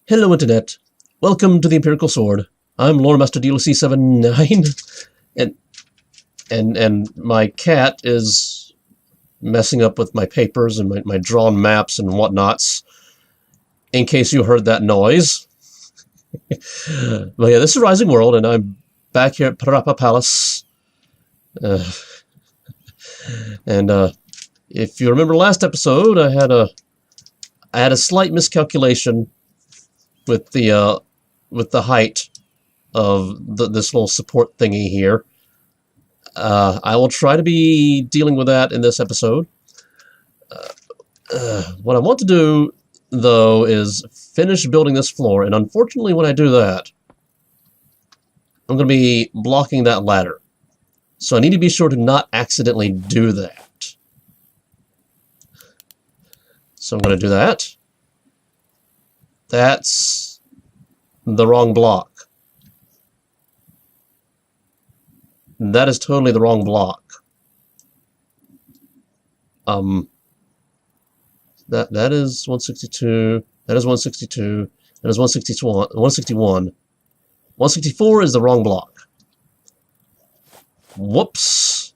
Hello Internet, welcome to the Empirical Sword. I'm Lore Master DLC79, and my cat is messing up with my papers and my drawn maps and whatnots, in case you heard that noise. But yeah, this is Rising World, and I'm back here at Parapa Palace. If you remember last episode, I had a slight miscalculation with the height of this little support thingy here. I will try to be dealing with that in this episode. What I want to do, though, is finish building this floor, and unfortunately when I do that, I'm going to be blocking that ladder. So I need to be sure to not accidentally do that. So I'm going to do that. That's the wrong block. That is totally the wrong block. That is 162. That is 162. That is 161. 161. 164 is the wrong block. Whoops.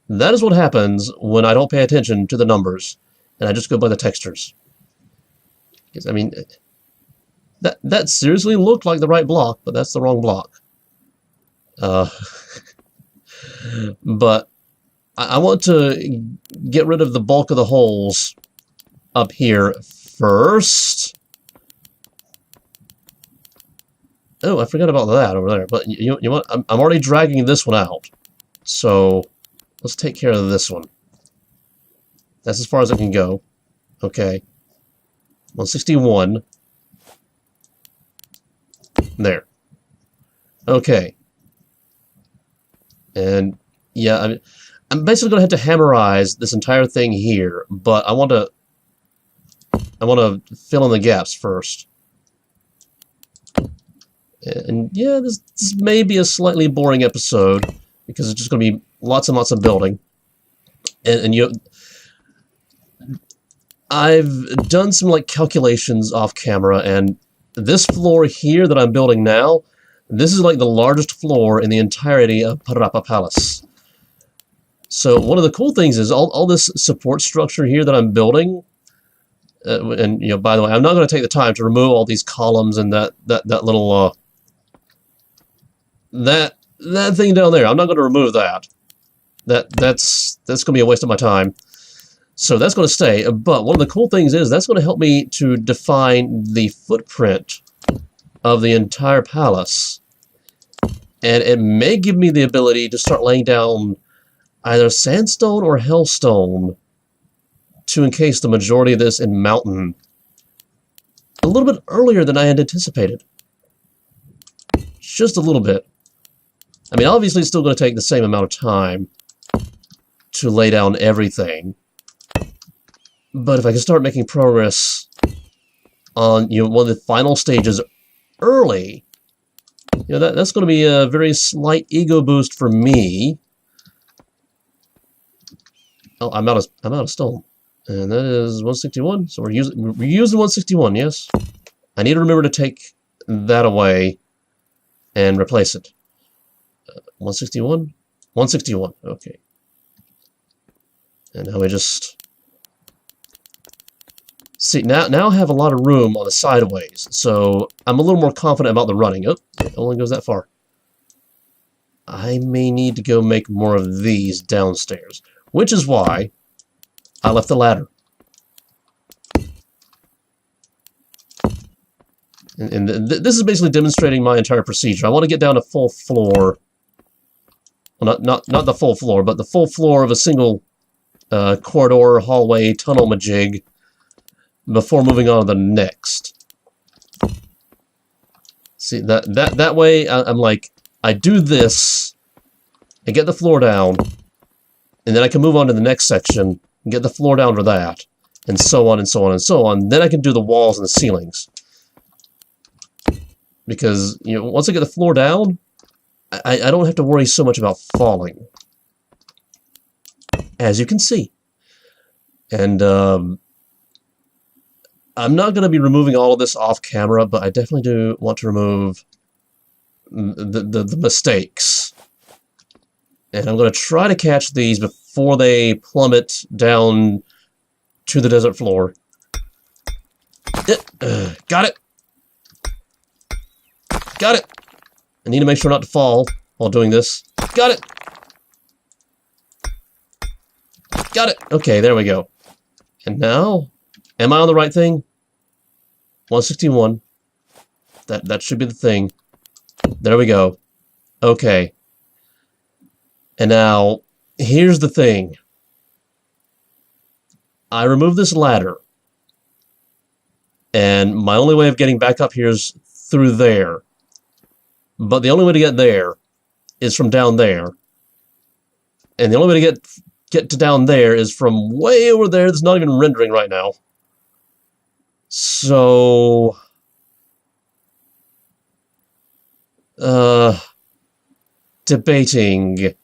That is what happens when I don't pay attention to the numbers and I just go by the textures. I mean, that seriously looked like the right block, but that's the wrong block. But I want to get rid of the bulk of the holes up here first. Oh, I forgot about that over there. But you know what? I'm already dragging this one out. So let's take care of this one. That's as far as it can go. Okay. 161. There. Okay. And yeah, I'm basically going to have to hammerize this entire thing here, but I want to fill in the gaps first. And yeah, this may be a slightly boring episode because it's just going to be lots and lots of building. And you know, I've done some calculations off camera, and this floor here that I'm building now, this is like the largest floor in the entirety of Parapa Palace. So one of the cool things is all this support structure here that I'm building, and you know, by the way, I'm not going to take the time to remove all these columns and that little that thing down there. I'm not going to remove that. That's going to be a waste of my time. So that's going to stay, but one of the cool things is that's going to help me to define the footprint of the entire palace. And it may give me the ability to start laying down either sandstone or hellstone to encase the majority of this in mountain a little bit earlier than I had anticipated. Just a little bit. I mean, obviously it's still going to take the same amount of time to lay down everything. But if I can start making progress on, you know, one of the final stages early, you know, that's going to be a very slight ego boost for me. Oh, I'm out of stone, and that is 161. So we're using 161. Yes, I need to remember to take that away and replace it. 161, 161. Okay, and now we just. See, now I have a lot of room on the sideways, so I'm a little more confident about the running. Oh, it only goes that far. I may need to go make more of these downstairs, which is why I left the ladder. And this is basically demonstrating my entire procedure. I want to get down to full floor. Well, not the full floor, but the full floor of a single corridor, hallway, tunnel majig, before moving on to the next. See, that way, I'm like, I do this, I get the floor down, and then I can move on to the next section, and get the floor down for that, and so on, and so on, and so on. Then I can do the walls and the ceilings. Because, you know, once I get the floor down, I don't have to worry so much about falling. As you can see. And, I'm not going to be removing all of this off camera, but I definitely do want to remove the mistakes. And I'm going to try to catch these before they plummet down to the desert floor. Got it! Got it! I need to make sure not to fall while doing this. Got it! Got it! Okay, there we go. And now, am I on the right thing? 161. That should be the thing. There we go. Okay. And now, here's the thing. I removed this ladder. And my only way of getting back up here is through there. But the only way to get there is from down there. And the only way to get to down there is from way over there that's not even rendering right now. So... debating.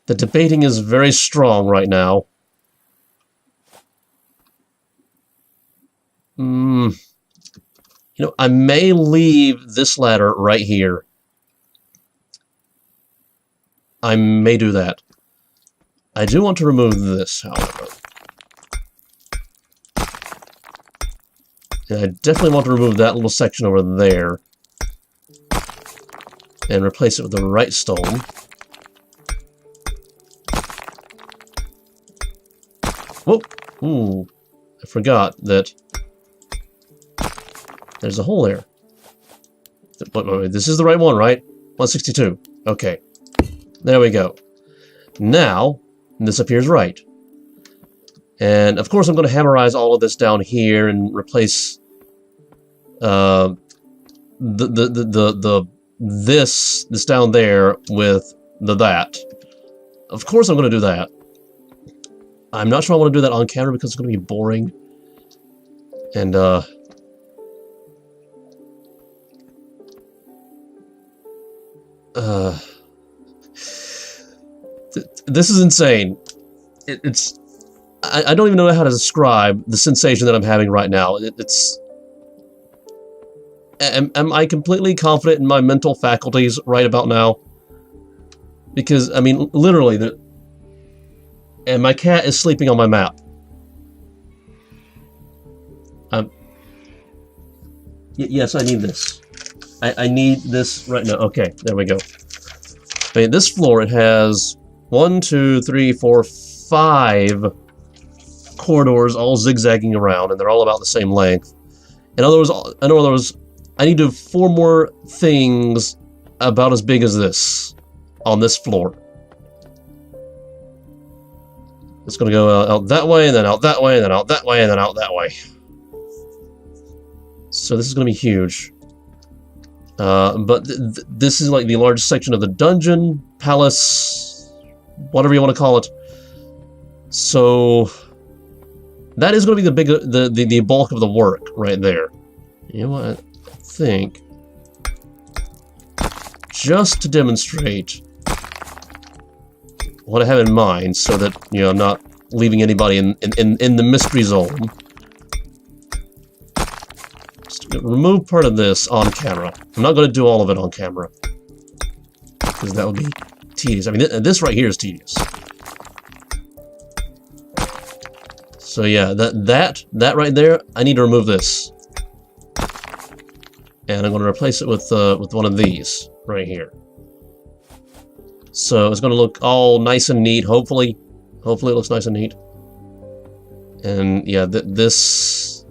The debating is very strong right now. You know, I may leave this ladder right here. I may do that. I do want to remove this, however. And I definitely want to remove that little section over there. And replace it with the right stone. Whoop! Ooh, I forgot that there's a hole there. This is the right one, right? 162. Okay. There we go. Now, this appears right. And, of course, I'm going to hammerize all of this down here and replace this down there with that. Of course I'm going to do that. I'm not sure I want to do that on camera because it's going to be boring. And, this is insane. I don't even know how to describe the sensation that I'm having right now. Am I completely confident in my mental faculties right about now? Because, I mean, literally, and my cat is sleeping on my map. Yes, I need this. I need this right now. Okay, there we go. I mean, this floor, it has 1, 2, 3, 4, 5 corridors all zigzagging around, and they're all about the same length. In other words, I need to do 4 more things about as big as this on this floor. It's going to go out that way, and then out that way, and then out that way, and then out that way. So this is going to be huge. But this is like the largest section of the dungeon, palace, whatever you want to call it. So that is going to be the bulk of the work right there. You know what? I think just to demonstrate what I have in mind, so that I'm not leaving anybody in the mystery zone. Remove part of this on camera. I'm not going to do all of it on camera, because that would be tedious. I mean, this right here is tedious. So yeah, that right there, I need to remove this, and I'm going to replace it with one of these right here. So it's going to look all nice and neat. Hopefully it looks nice and neat. And yeah, this.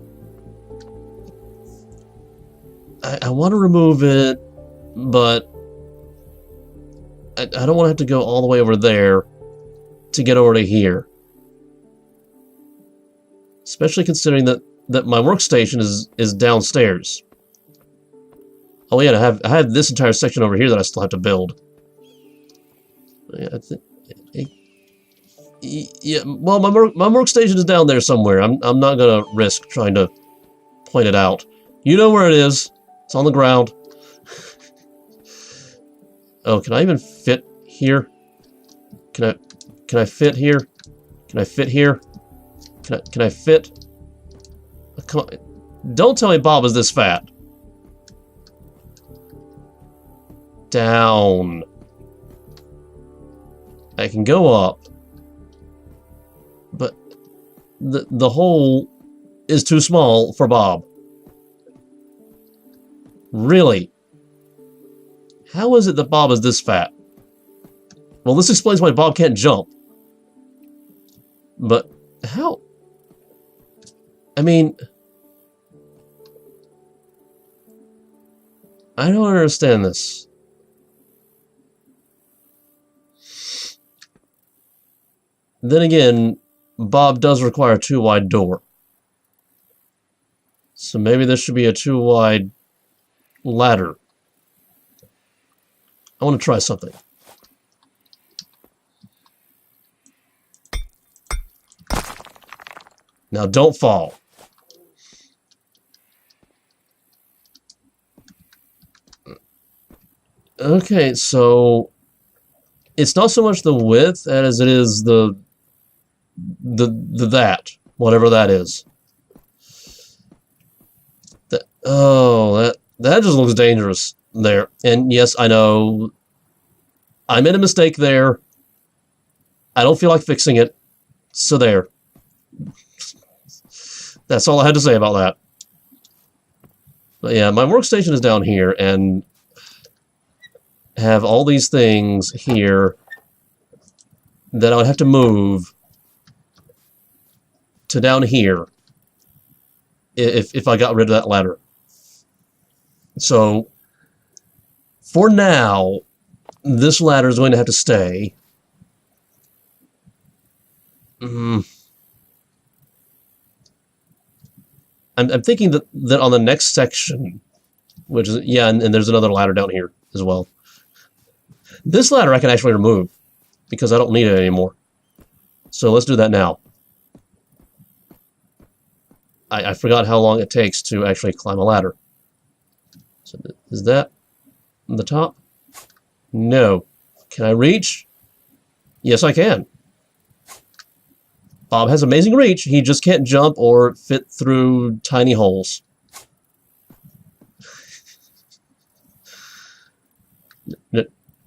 I want to remove it, but I don't want to have to go all the way over there to get over to here. Especially considering that my workstation is downstairs. Oh yeah, I have this entire section over here that I still have to build. Yeah, well, my workstation is down there somewhere. I'm not gonna risk trying to point it out. You know where it is. It's on the ground. Oh, can I even fit here? Can I fit here? Can I fit here? Can I fit? Come on. Don't tell me Bob is this fat. Down. I can go up. But the hole is too small for Bob. Really? How is it that Bob is this fat? Well, this explains why Bob can't jump. But how? I mean, I don't understand this. Then again, Bob does require a 2-wide door. So maybe this should be a 2-wide ladder. I want to try something. Now don't fall. Okay, so it's not so much the width as it is the that, whatever that is. That just looks dangerous there. And yes, I know I made a mistake there. I don't feel like fixing it. So there. That's all I had to say about that. But yeah, my workstation is down here, and have all these things here that I would have to move to down here if I got rid of that ladder. So, for now, this ladder is going to have to stay. I'm thinking that on the next section, which is, yeah, and there's another ladder down here as well. This ladder I can actually remove because I don't need it anymore. So let's do that now. I forgot how long it takes to actually climb a ladder. So is that the top? No. Can I reach? Yes, I can. Bob has amazing reach. He just can't jump or fit through tiny holes.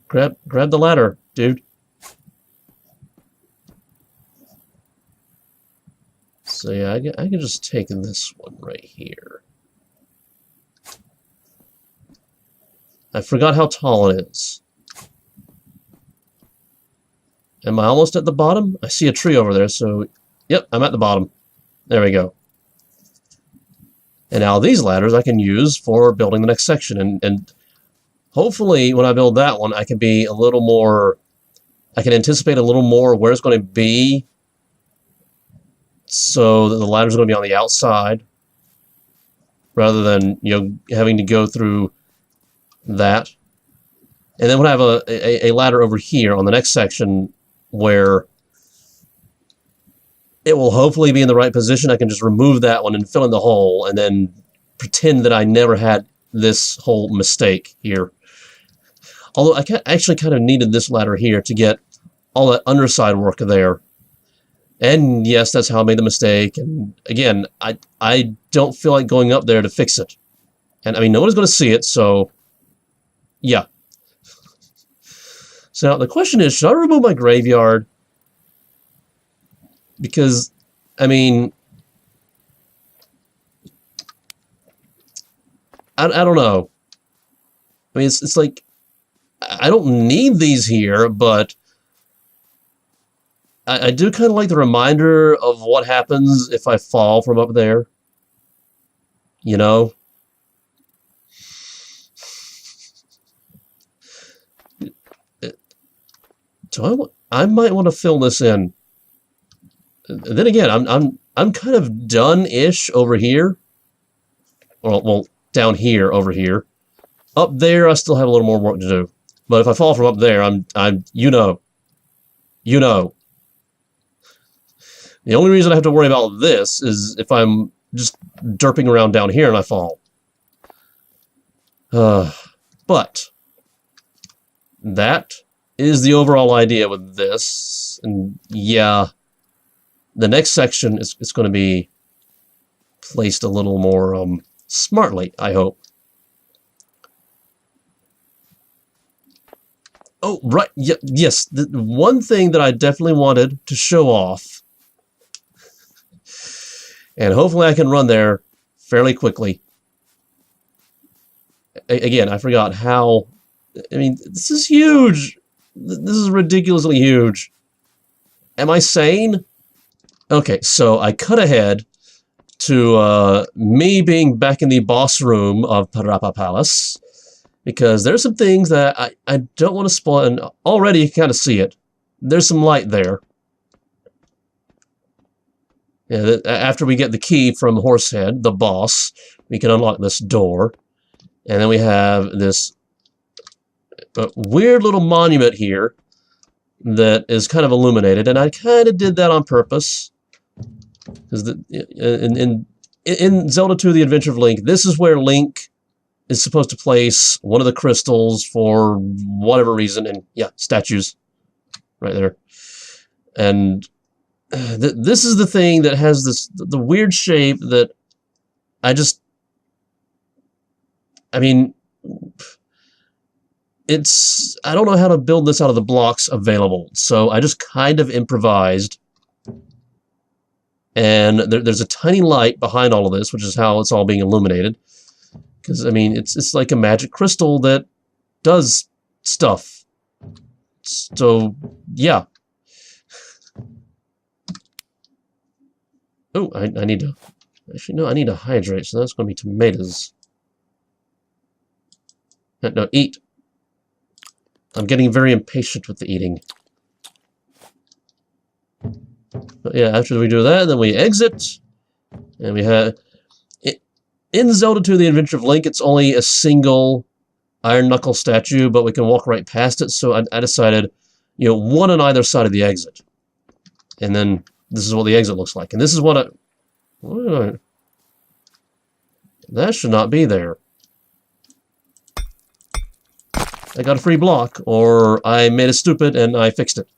Grab the ladder, dude. So yeah, I can just take this one right here. I forgot how tall it is. Am I almost at the bottom? I see a tree over there, so yep, I'm at the bottom. There we go. And now these ladders I can use for building the next section, and hopefully when I build that one, I can be a little more, I can anticipate a little more where it's going to be, so that the ladder's going to be on the outside, rather than, you know, having to go through that. And then we'll have a ladder over here on the next section where it will hopefully be in the right position. I can just remove that one and fill in the hole and then pretend that I never had this whole mistake here. Although I actually kind of needed this ladder here to get all that underside work there. And yes, that's how I made the mistake. And again, I don't feel like going up there to fix it. And I mean, nobody's going to see it, so yeah. So now the question is, should I remove my graveyard? Because, I mean, I don't know. I mean, it's like, I don't need these here, but I do kind of like the reminder of what happens if I fall from up there. You know? So I might want to fill this in. And then again, I'm kind of done-ish over here. Well, down here over here. Up there, I still have a little more work to do. But if I fall from up there, you know. The only reason I have to worry about this is if I'm just derping around down here and I fall. But that is the overall idea with this. And yeah, the next section is going to be placed a little more smartly, I hope. Oh, right, yes, the one thing that I definitely wanted to show off, and hopefully I can run there fairly quickly. Again, I forgot how, I mean, this is huge. This is ridiculously huge. Am I sane? Okay, so I cut ahead to me being back in the boss room of Parapa Palace, because there's some things that I don't want to spoil, and already you can kind of see it. There's some light there. Yeah, after we get the key from Horsehead, the boss, we can unlock this door. And then we have this weird little monument here that is kind of illuminated, and I kind of did that on purpose. Because in Zelda 2: The Adventure of Link, this is where Link is supposed to place one of the crystals for whatever reason, and yeah, statues right there. And this is the thing that has the weird shape that I mean, I don't know how to build this out of the blocks available, so I just kind of improvised. And there's a tiny light behind all of this, which is how it's all being illuminated. Because, I mean, it's like a magic crystal that does stuff. So, yeah. Oh, I need to... Actually, no, I need to hydrate, so that's going to be tomatoes. No, eat. I'm getting very impatient with the eating. But yeah, after we do that, then we exit. And we have... In Zelda 2: The Adventure of Link, it's only a single Iron Knuckle statue, but we can walk right past it, so I decided, you know, one on either side of the exit. And then this is what the exit looks like. And this is what that should not be there. I got a free block, or I made it stupid and I fixed it.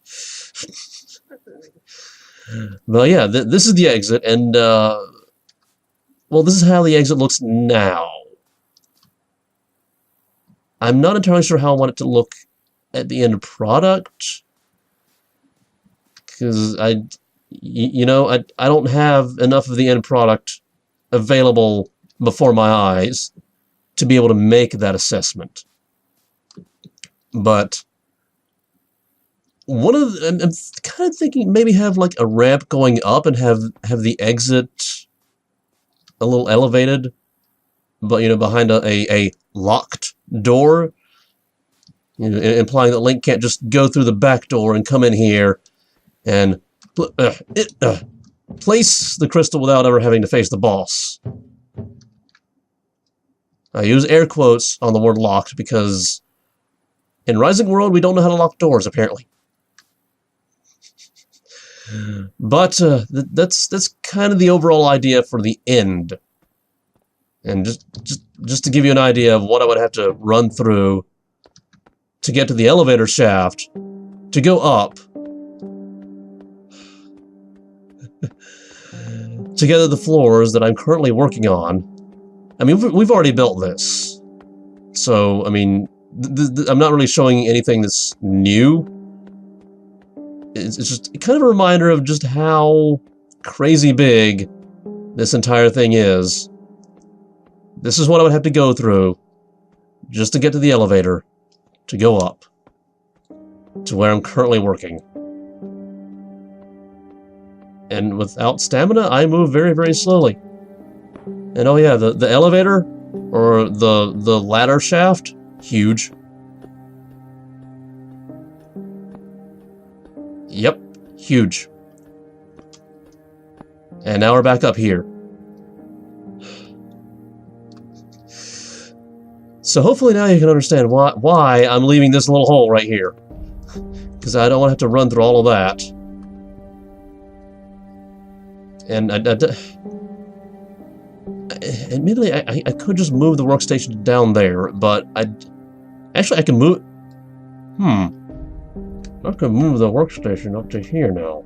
But yeah, this is the exit, and well, this is how the exit looks now. I'm not entirely sure how I want it to look at the end product, because you know, I don't have enough of the end product available before my eyes to be able to make that assessment. But I'm kind of thinking maybe have like a ramp going up and have the exit a little elevated, but you know, behind a locked door, you know, implying that Link can't just go through the back door and come in here and place the crystal without ever having to face the boss. I use air quotes on the word locked because in Rising World we don't know how to lock doors, apparently. But that's kind of the overall idea for the end. And just to give you an idea of what I would have to run through to get to the elevator shaft, to go up, to get to the floors that I'm currently working on. I mean, we've already built this. So, I mean, I'm not really showing anything that's new. It's just kind of a reminder of just how crazy big this entire thing is. This is what I would have to go through just to get to the elevator, to go up to where I'm currently working. And without stamina, I move very, very slowly. And oh yeah, the elevator, or the ladder shaft, huge. Yep, huge. And now we're back up here. So hopefully now you can understand why I'm leaving this little hole right here. Because I don't want to have to run through all of that. And admittedly, I could just move the workstation down there, but actually I can move... I could move the workstation up to here now.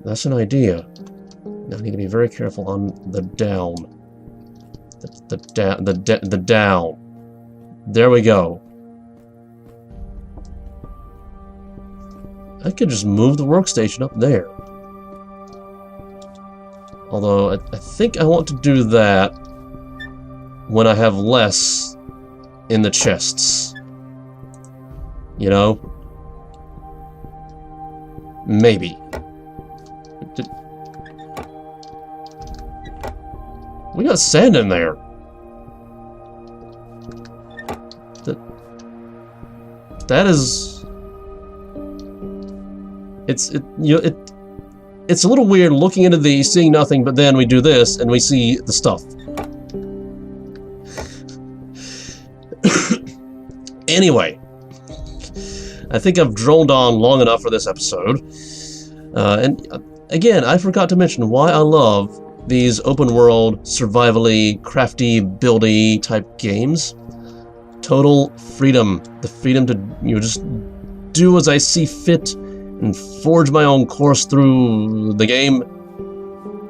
That's an idea. Now I need to be very careful on the down. The down. There we go. I could just move the workstation up there. Although, I think I want to do that when I have less in the chests. You know? Maybe. We got sand in there. That is... It's a little weird looking into these, seeing nothing, but then we do this and we see the stuff. Anyway, I think I've droned on long enough for this episode. And again, I forgot to mention why I love these open world, survivally, crafty, buildy type games. Total freedom. The freedom to, you know, just do as I see fit and forge my own course through the game.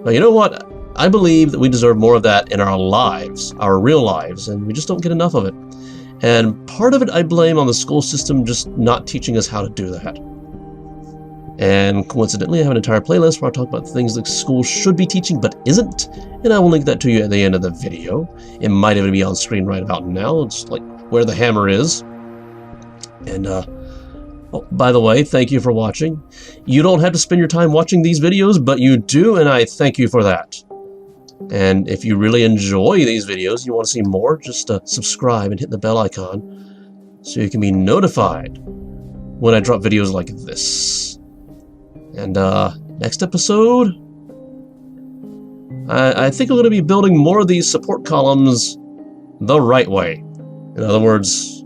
But you know what? I believe that we deserve more of that in our lives, our real lives, and we just don't get enough of it. And part of it I blame on the school system just not teaching us how to do that. And coincidentally, I have an entire playlist where I talk about things that schools should be teaching but isn't, and I will link that to you at the end of the video. It might even be on screen right about now. It's like where the hammer is. And oh, by the way, thank you for watching. You don't have to spend your time watching these videos, but you do, and I thank you for that. And if you really enjoy these videos, you want to see more, just subscribe and hit the bell icon so you can be notified when I drop videos like this. And next episode, I think I'm going to be building more of these support columns the right way. In other words,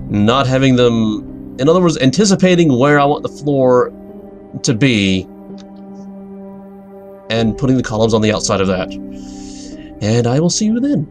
not having them, in other words, anticipating where I want the floor to be and putting the columns on the outside of that. And I will see you then.